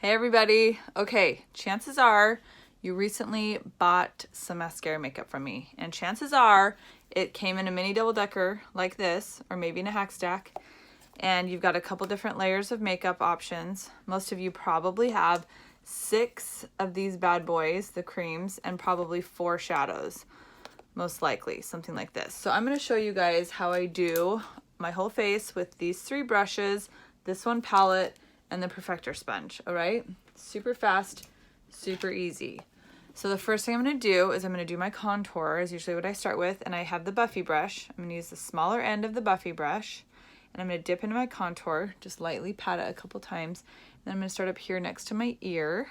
Hey everybody. Okay, chances are you recently bought some mascara makeup from me, and chances are it came in a mini double decker like this, or maybe in a hack stack, and you've got a couple different layers of makeup options. Most of you probably have 6 of these bad boys, the creams, and probably 4 shadows, most likely, something like this. So I'm going to show you guys how I do my whole face with these 3 brushes, this one palette, and the Perfector Sponge, all right? Super fast, super easy. So the first thing I'm gonna do is I'm gonna do my contour, is usually what I start with, and I have the Buffy brush. I'm gonna use the smaller end of the Buffy brush, and I'm gonna dip into my contour, just lightly pat it a couple times, and then I'm gonna start up here next to my ear.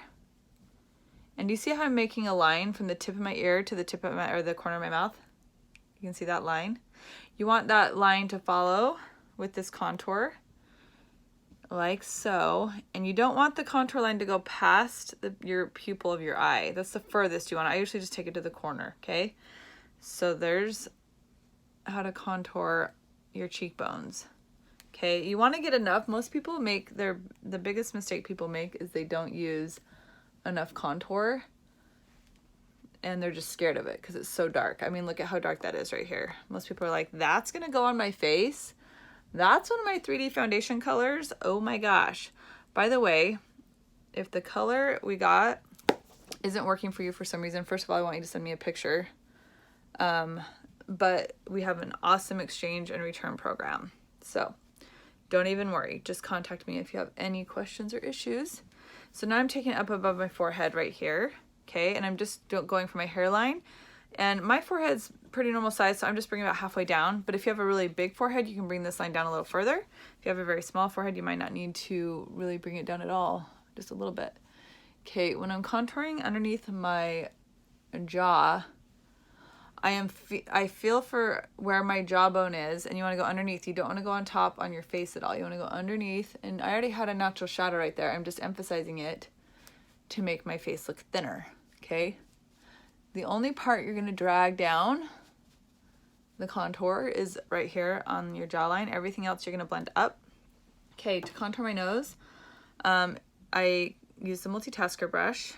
And do you see how I'm making a line from the tip of my ear to the tip of my, or the corner of my mouth? You can see that line. You want that line to follow with this contour, like so, and you don't want the contour line to go past your pupil of your eye. That's the furthest you want. I usually just take it to the corner, okay? So there's how to contour your cheekbones. Okay, you want to get enough. Most people make the biggest mistake people make is they don't use enough contour, and they're just scared of it because it's so dark. I mean, look at how dark that is right here. Most people are like, that's gonna go on my face. That's one of my 3D foundation colors. Oh my gosh. By the way, if the color we got isn't working for you for some reason, first of all, I want you to send me a picture. But we have an awesome exchange and return program. So don't even worry. Just contact me if you have any questions or issues. So now I'm taking it up above my forehead right here. Okay, and I'm just going for my hairline. And my forehead's pretty normal size, so I'm just bringing it about halfway down. But if you have a really big forehead, you can bring this line down a little further. If you have a very small forehead, you might not need to really bring it down at all, just a little bit. Okay, when I'm contouring underneath my jaw, I feel for where my jawbone is, and you want to go underneath. You don't want to go on top on your face at all. You want to go underneath, and I already had a natural shadow right there. I'm just emphasizing it to make my face look thinner, okay? The only part you're going to drag down the contour is right here on your jawline. Everything else you're going to blend up. Okay, to contour my nose, I use the Multitasker brush,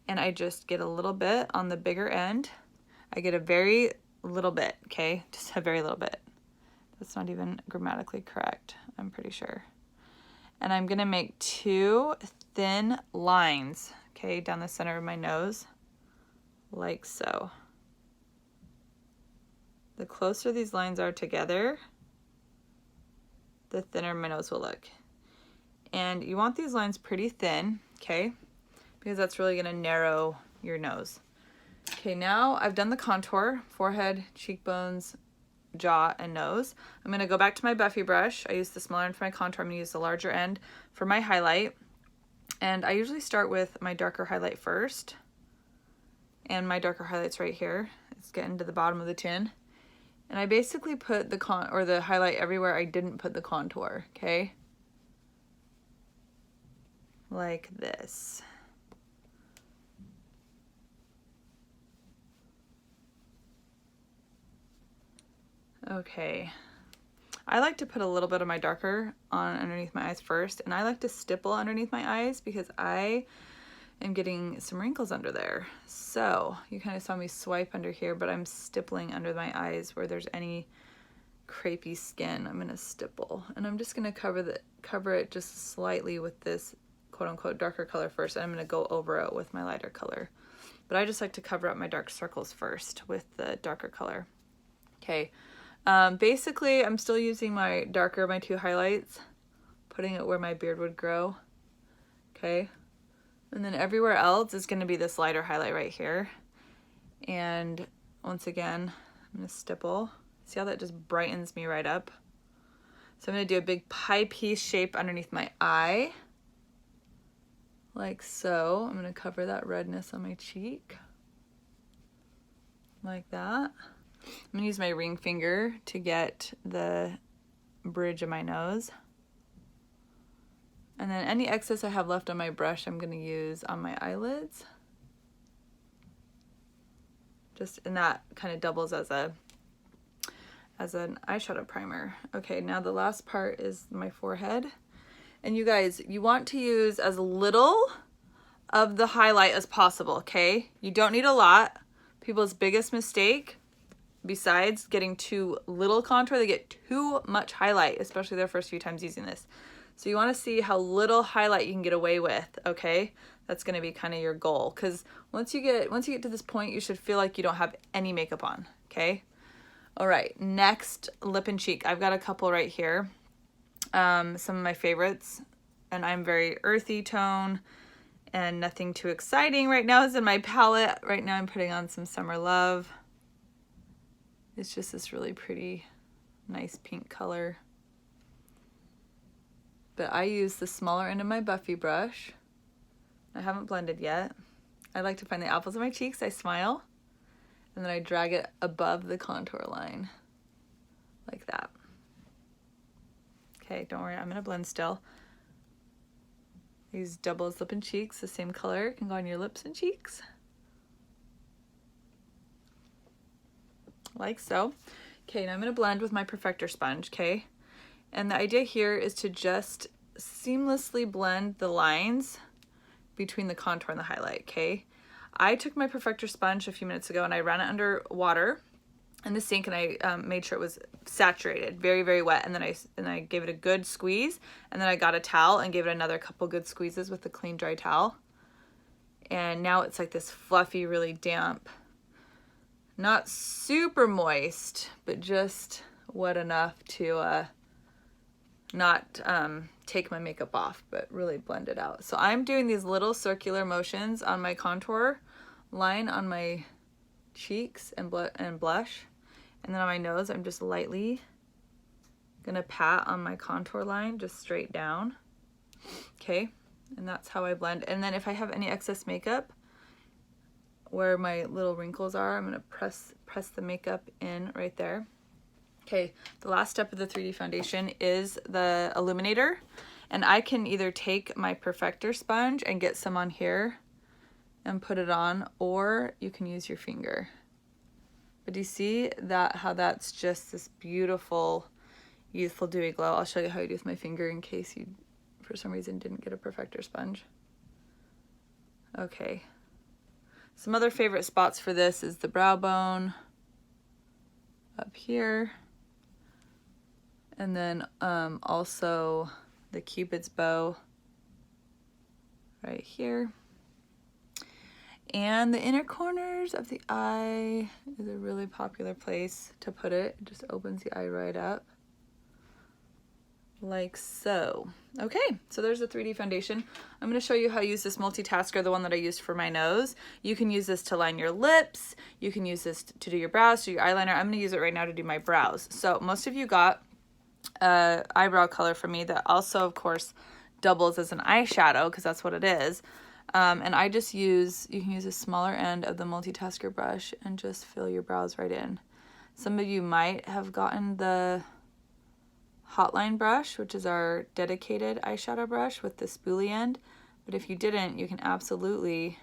and I just get a little bit on the bigger end. I get a very little bit, okay? Just a very little bit. That's not even grammatically correct, I'm pretty sure. And I'm going to make 2 thin lines, okay, down the center of my nose. Like so. The closer these lines are together, the thinner my nose will look. And you want these lines pretty thin, okay? Because that's really gonna narrow your nose. Okay, now I've done the contour, forehead, cheekbones, jaw, and nose. I'm gonna go back to my Buffy brush. I use the smaller end for my contour. I'm gonna use the larger end for my highlight. And I usually start with my darker highlight first. And my darker highlight's right here. It's getting to the bottom of the chin. And I basically put the highlight everywhere I didn't put the contour, okay? Like this. Okay. I like to put a little bit of my darker on underneath my eyes first, and I like to stipple underneath my eyes because I am getting some wrinkles under there. So you kind of saw me swipe under here, but I'm stippling under my eyes where there's any crepey skin. I'm gonna stipple, and I'm just gonna cover it just slightly with this quote unquote darker color first, and I'm gonna go over it with my lighter color. But I just like to cover up my dark circles first with the darker color. Okay, basically I'm still using my 2 highlights, putting it where my beard would grow. Okay. And then everywhere else is going to be this lighter highlight right here. And once again, I'm going to stipple. See how that just brightens me right up? So I'm going to do a big pie piece shape underneath my eye. Like so. I'm going to cover that redness on my cheek. Like that. I'm going to use my ring finger to get the bridge of my nose. And then any excess I have left on my brush, I'm going to use on my eyelids. And that kind of doubles as an eyeshadow primer. Okay, now the last part is my forehead. And you guys, you want to use as little of the highlight as possible, okay? You don't need a lot. People's biggest mistake, besides getting too little contour, they get too much highlight, especially their first few times using this. So you want to see how little highlight you can get away with, okay? That's going to be kind of your goal, because once you get to this point, you should feel like you don't have any makeup on, okay? All right, next, lip and cheek. I've got a couple right here. Some of my favorites, and I'm very earthy tone and nothing too exciting right now is in my palette. Right now I'm putting on some Summer Love. It's just this really pretty, nice pink color. But I use the smaller end of my Buffy brush. I haven't blended yet. I like to find the apples of my cheeks. I smile, and then I drag it above the contour line, like that. Okay, don't worry, I'm gonna blend still. Use double as lip and cheeks, the same color can go on your lips and cheeks. Like so. Okay, now I'm gonna blend with my Perfector Sponge, okay? And the idea here is to just seamlessly blend the lines between the contour and the highlight, okay? I took my Perfector Sponge a few minutes ago and I ran it under water in the sink, and I made sure it was saturated, very, very wet, and then I gave it a good squeeze, and then I got a towel and gave it another couple good squeezes with the clean dry towel. And now it's like this fluffy, really damp, not super moist, but just wet enough to not take my makeup off, but really blend it out. So I'm doing these little circular motions on my contour line on my cheeks and blush. And then on my nose, I'm just lightly gonna pat on my contour line, just straight down. Okay, and that's how I blend. And then if I have any excess makeup where my little wrinkles are, I'm gonna press the makeup in right there. Okay, the last step of the 3D foundation is the Illuminator. And I can either take my Perfector Sponge and get some on here and put it on, or you can use your finger. But do you see that, how that's just this beautiful, youthful, dewy glow? I'll show you how I do with my finger in case you, for some reason, didn't get a Perfector Sponge. Okay. Some other favorite spots for this is the brow bone up here. And then also the Cupid's bow right here. And the inner corners of the eye is a really popular place to put it. It just opens the eye right up, like so. Okay, so there's a 3D foundation. I'm gonna show you how to use this multitasker, the one that I used for my nose. You can use this to line your lips. You can use this to do your brows, to do your eyeliner. I'm gonna use it right now to do my brows. So most of you got eyebrow color from me that also, of course, doubles as an eyeshadow, because that's what it is. And I just use, you can use a smaller end of the Multitasker brush and just fill your brows right in. Some of you might have gotten the Hotline brush, which is our dedicated eyeshadow brush with the spoolie end. But if you didn't, you can absolutely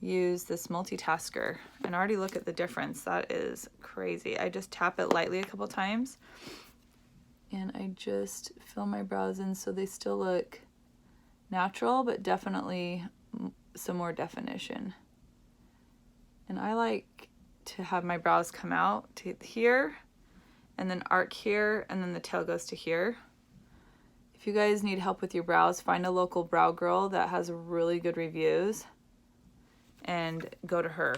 use this Multitasker. And already look at the difference. That is crazy. I just tap it lightly a couple times and I just fill my brows in so they still look natural, but definitely some more definition. And I like to have my brows come out to here and then arc here, and then the tail goes to here. If you guys need help with your brows, find a local brow girl that has really good reviews and go to her.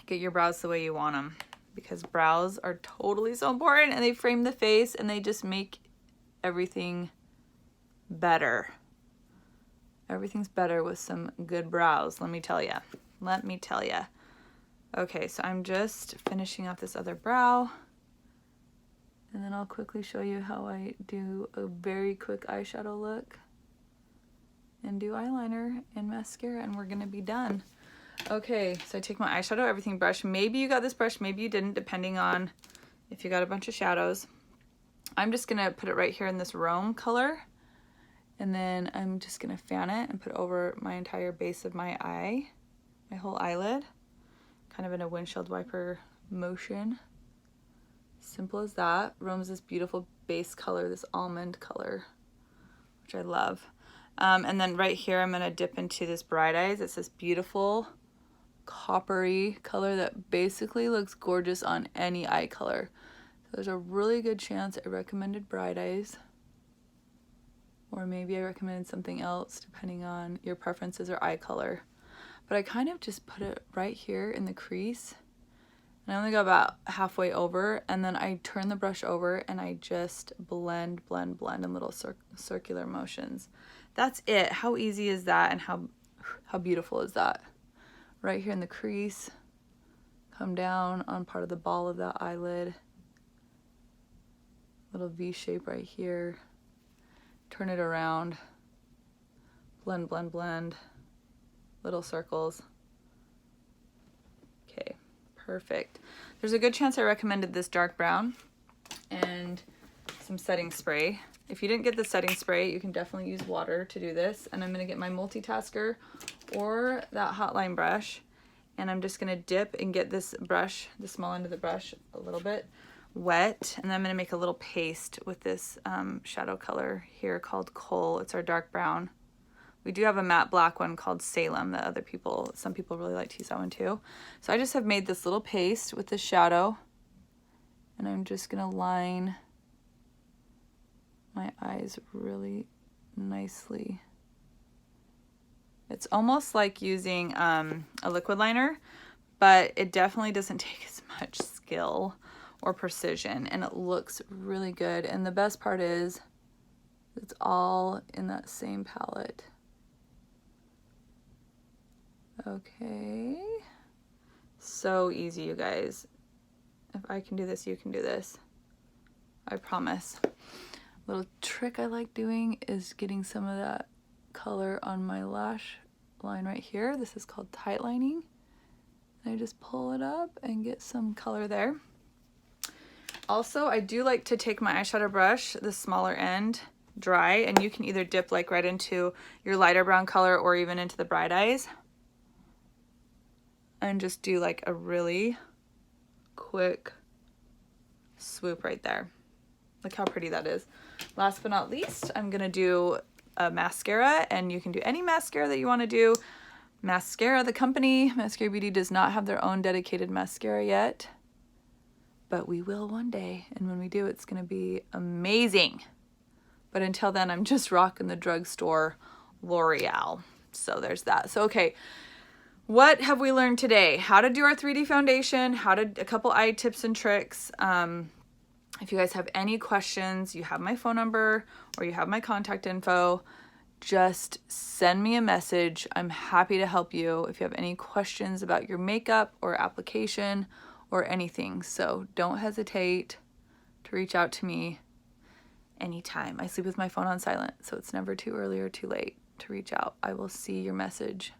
Get your brows the way you want them, because brows are totally so important, and they frame the face and they just make everything better. Everything's better with some good brows, let me tell you. Let me tell you. Okay, so I'm just finishing off this other brow, and then I'll quickly show you how I do a very quick eyeshadow look and do eyeliner and mascara, and we're gonna be done. Okay, so I take my eyeshadow everything brush. Maybe you got this brush, maybe you didn't, depending on if you got a bunch of shadows. I'm just gonna put it right here in this Rome color, and then I'm just gonna fan it and put it over my entire base of my eye, my whole eyelid, kind of in a windshield wiper motion. Simple as that. Rome's this beautiful base color, this almond color, which I love. And then right here, I'm gonna dip into this Bright Eyes. It's this beautiful coppery color that basically looks gorgeous on any eye color. So there's a really good chance I recommended Bright Eyes, or maybe I recommended something else depending on your preferences or eye color. But I kind of just put it right here in the crease, and I only go about halfway over, and then I turn the brush over and I just blend in little circular motions. That's it. How easy is that, and how beautiful is that? Right here in the crease, come down on part of the ball of that eyelid, little V shape right here, turn it around, blend, little circles. Okay, perfect. There's a good chance I recommended this dark brown and some setting spray. If you didn't get the setting spray, you can definitely use water to do this. And I'm gonna get my Multitasker or that hotline brush, and I'm just gonna dip and get this brush, the small end of the brush, a little bit wet, and then I'm gonna make a little paste with this shadow color here called Coal. It's our dark brown. We do have a matte black one called Salem that some people really like to use that one too. So I just have made this little paste with this shadow, and I'm just gonna line my eyes really nicely. It's almost like using a liquid liner, but it definitely doesn't take as much skill or precision, and it looks really good. And the best part is it's all in that same palette. Okay, so easy, you guys. If I can do this, you can do this. I promise. Little trick I like doing is getting some of that color on my lash line right here. This is called tight lining. And I just pull it up and get some color there. Also, I do like to take my eyeshadow brush, the smaller end, dry, and you can either dip like right into your lighter brown color or even into the Bright Eyes, and just do like a really quick swoop right there. Look how pretty that is. Last but not least, I'm gonna do a mascara, and you can do any mascara that you wanna do. Maskcara, the company, Mascara Beauty, does not have their own dedicated mascara yet, but we will one day, and when we do, it's gonna be amazing. But until then, I'm just rocking the drugstore L'Oreal. So there's that. So, okay, what have we learned today? How to do our 3D foundation, a couple eye tips and tricks. If you guys have any questions, you have my phone number or you have my contact info, just send me a message. I'm happy to help you if you have any questions about your makeup or application or anything. So don't hesitate to reach out to me anytime. I sleep with my phone on silent, so it's never too early or too late to reach out. I will see your message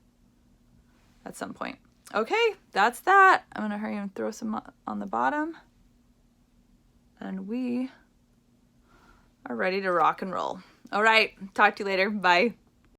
at some point. Okay, that's that. I'm gonna hurry and throw some on the bottom, and we are ready to rock and roll. All right, talk to you later. Bye.